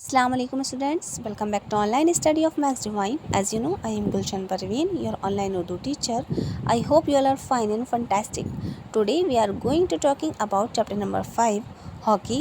Assalamu alaikum students, welcome back to online study of Maths Divine. As you know, I am Gulshan Parveen, your online Urdu teacher. I hope you all are fine and fantastic. Today we are going to talking about chapter number 5, Hockey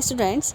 Students,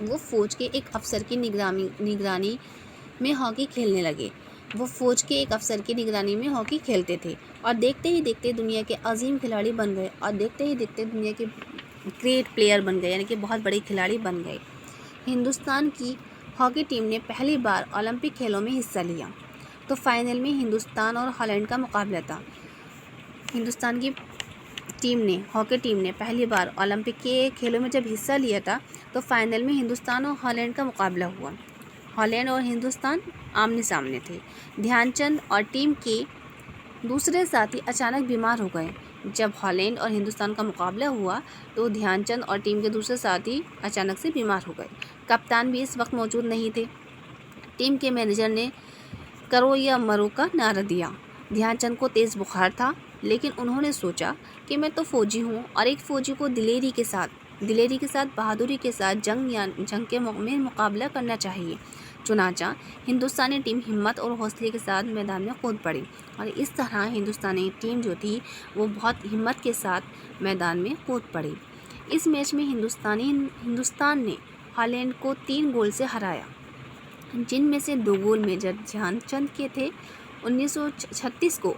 وہ فوج کے ایک افسر کی نگرانی میں hockey کھیلنے لگے۔ وہ فوج کے ایک افسر کی نگرانی میں ہاکی کھیلتے تھے اور دیکھتے ہی دیکھتے دنیا کے عظیم کھلاڑی بن گئے اور دیکھتے ہی دیکھتے دنیا کے گریٹ پلیئر بن گئے، یعنی کہ بہت بڑے کھلاڑی بن گئے۔ ہندوستان کی ہاکی ٹیم نے پہلی بار اولمپک کھیلوں میں حصہ لیا تو فائنل میں ہندوستان اور ہالینڈ کا مقابلہ تھا۔ ہندوستان کی ہاکی ٹیم نے پہلی بار اولمپک کے کھیلوں میں جب حصہ لیا تھا تو فائنل میں ہندوستان اور ہالینڈ کا مقابلہ ہوا۔ ہالینڈ اور ہندوستان آمنے سامنے تھے۔ دھیان چند اور ٹیم کے دوسرے ساتھی اچانک بیمار ہو گئے۔ جب ہالینڈ اور ہندوستان کا مقابلہ ہوا تو دھیان چند اور ٹیم کے دوسرے ساتھی اچانک سے بیمار ہو گئے۔ کپتان بھی اس وقت موجود نہیں تھے۔ ٹیم کے مینیجر نے کرو یا مرو کا نعرہ دیا۔ دھیان چند کو تیز بخار تھا، لیکن انہوں نے سوچا کہ میں تو فوجی ہوں اور ایک فوجی کو دلیری کے ساتھ بہادری کے ساتھ جنگ کے میں مقابلہ کرنا چاہیے۔ چنانچہ ہندوستانی ٹیم ہمت اور حوصلے کے ساتھ میدان میں کود پڑی اور اس طرح ہندوستانی ٹیم جو تھی وہ بہت ہمت کے ساتھ میدان میں کود پڑی۔ اس میچ میں ہندوستان نے ہالینڈ کو 3 گول سے ہرایا، جن میں سے 2 گول میجر دھیان چند کے تھے۔ 1936 کو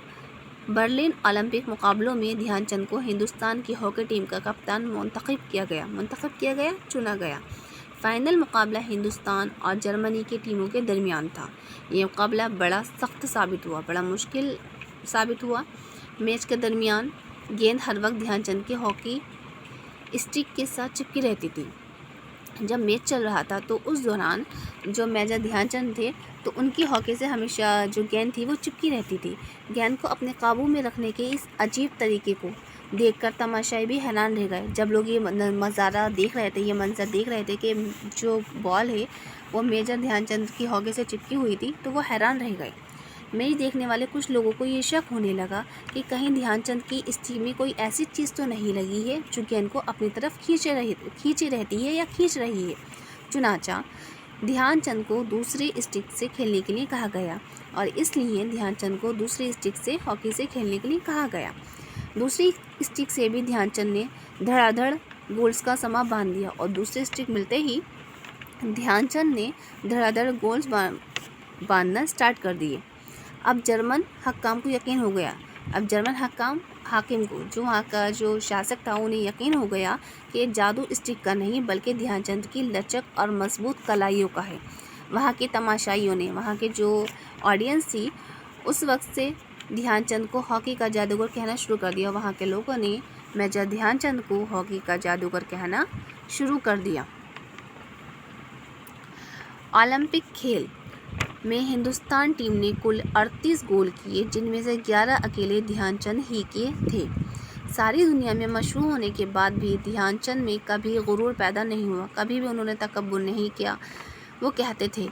برلن اولمپک مقابلوں میں دھیان چند کو ہندوستان کی ہاکی ٹیم کا کپتان چنا گیا۔ فائنل مقابلہ ہندوستان اور جرمنی کی ٹیموں کے درمیان تھا۔ یہ مقابلہ بڑا سخت بڑا مشکل ثابت ہوا۔ میچ کے درمیان گیند ہر وقت دھیان چند کے ہاکی اسٹک کے ساتھ چپکی رہتی تھی۔ جب میچ چل رہا تھا تو اس دوران جو میجر دھیان چند تھے تو ان کی ہاکی سے ہمیشہ جو گیند تھی وہ چپکی رہتی تھی۔ گیند کو اپنے قابو میں رکھنے کے اس عجیب طریقے کو دیکھ کر تماشائی بھی حیران رہ گئے۔ جب لوگ یہ منظر دیکھ رہے تھے کہ جو بال ہے وہ میجر دھیان چند کی ہاکی سے چپکی ہوئی تھی تو وہ حیران رہ گئے۔ میچ دیکھنے والے کچھ لوگوں کو یہ شک ہونے لگا کہ کہیں دھیان چند کی اسٹک میں کوئی ایسی چیز تو نہیں لگی ہے جو گیند کو اپنی طرف کھینچی رہتی ہے یا کھینچ رہی ہے۔ چنانچہ دھیان چند کو دوسری اسٹک سے کھیلنے کے لیے کہا گیا اور اس لیے دھیان چند کو دوسری اسٹک سے ہاکی سے کھیلنے کے لیے کہا گیا۔ دوسری اسٹک سے بھی دھیان چند نے دھڑا دھڑ گولز کا سما باندھ دیا اور دوسری اسٹک ملتے ہی دھیان چند نے دھڑا دھڑ گولز باندھنا سٹارٹ کر دیے۔ اب جرمن حکام کو یقین ہو گیا، حاکم کو جو وہاں کا جو شاسک تھا انہیں یقین ہو گیا کہ جادو اسٹک کا نہیں بلکہ دھیان چند کی لچک اور مضبوط کلائیوں کا ہے۔ وہاں کے تماشائیوں نے، وہاں کے جو آڈینس تھی، اس وقت سے دھیان چند کو ہاکی کا جادوگر کہنا شروع کر دیا۔ وہاں کے لوگوں نے میجر دھیان چند کو ہاکی کا جادوگر کہنا شروع کر دیا۔ اولمپک کھیل میں ہندوستان ٹیم نے کل 38 گول کیے، جن میں سے 11 اکیلے دھیان چند ہی کے تھے۔ ساری دنیا میں مشہور ہونے کے بعد بھی دھیان چند میں کبھی غرور پیدا نہیں ہوا، کبھی بھی انہوں نے تکبر نہیں کیا۔ وہ کہتے تھے،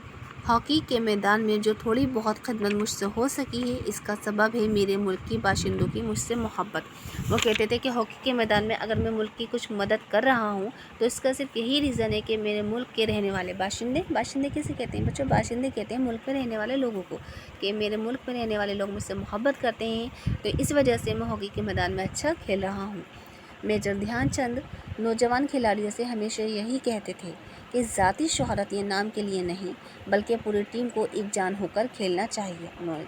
ہاکی کے میدان میں جو تھوڑی بہت خدمت مجھ سے ہو سکی ہے اس کا سبب ہے میرے ملک کے باشندوں کی مجھ سے محبت۔ وہ کہتے تھے کہ ہاکی کے میدان میں اگر میں ملک کی کچھ مدد کر رہا ہوں تو اس کا صرف یہی ریزن ہے کہ میرے ملک کے رہنے والے باشندے کسے کہتے ہیں بچوں؟ باشندے کہتے ہیں ملک میں رہنے والے لوگوں کو، کہ میرے ملک میں رہنے والے لوگ مجھ سے محبت کرتے ہیں تو اس وجہ سے میں ہاکی کے میدان میں اچھا کھیل رہا ہوں۔ میجر دھیان چند نوجوان کھلاڑیوں سے ہمیشہ یہی کہتے تھے کہ ذاتی شہرت یا نام کے لیے نہیں بلکہ پوری ٹیم کو ایک جان ہو کر کھیلنا چاہیے۔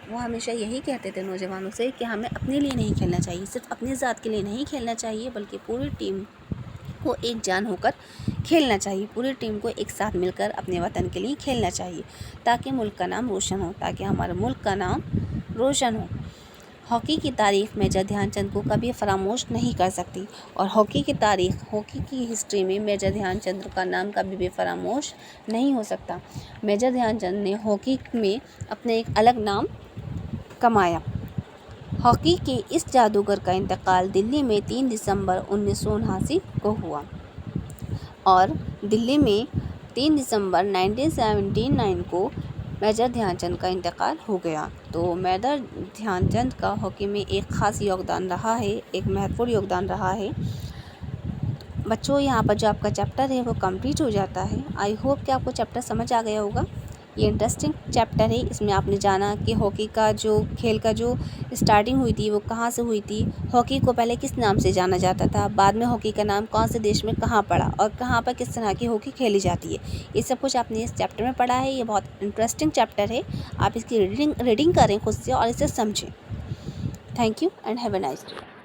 وہ ہمیشہ یہی کہتے تھے نوجوانوں سے کہ ہمیں اپنے لیے نہیں کھیلنا چاہیے، صرف اپنی ذات کے لیے نہیں کھیلنا چاہیے بلکہ پوری ٹیم کو ایک جان ہو کر کھیلنا چاہیے، پوری ٹیم کو ایک ساتھ مل کر اپنے وطن کے لیے کھیلنا چاہیے تاکہ ملک کا نام روشن ہو، تاکہ ہمارے ملک کا نام روشن ہو۔ ہاکی کی تاریخ میجر دھیان چند کو کبھی فراموش نہیں کر سکتی اور ہاکی کی ہسٹری میں میجر دھیان چند کا نام کبھی بھی فراموش نہیں ہو سکتا۔ میجر دھیان چند نے ہاکی میں اپنے ایک الگ نام کمایا۔ ہاکی کے اس جادوگر کا انتقال دلی میں 3 دسمبر 1979 کو ہوا اور دلی میں 3 دسمبر 1979 کو میجر دھیان چند کا انتقال ہو گیا۔ تو میجر دھیان چند کا ہاکی میں ایک خاص یوگدان رہا ہے، ایک مہتوپورن یوگدان رہا ہے۔ بچوں، یہاں پر جو آپ کا چیپٹر ہے وہ کمپلیٹ ہو جاتا ہے۔ آئی ہوپ کہ آپ کو چیپٹر سمجھ آ گیا ہوگا۔ یہ انٹرسٹنگ چیپٹر ہے، اس میں آپ نے جانا کہ ہاکی کا جو کھیل کا جو اسٹارٹنگ ہوئی تھی وہ کہاں سے ہوئی تھی، ہاکی کو پہلے کس نام سے جانا جاتا تھا، بعد میں ہاکی کا نام کون سے دیش میں کہاں پڑا اور کہاں پر کس طرح کی ہاکی کھیلی جاتی ہے، یہ سب کچھ آپ نے اس چیپٹر میں پڑھا ہے۔ یہ بہت انٹرسٹنگ چیپٹر ہے، آپ اس کی ریڈنگ کریں خود سے اور اسے سمجھیں۔ Thank you and have a nice day.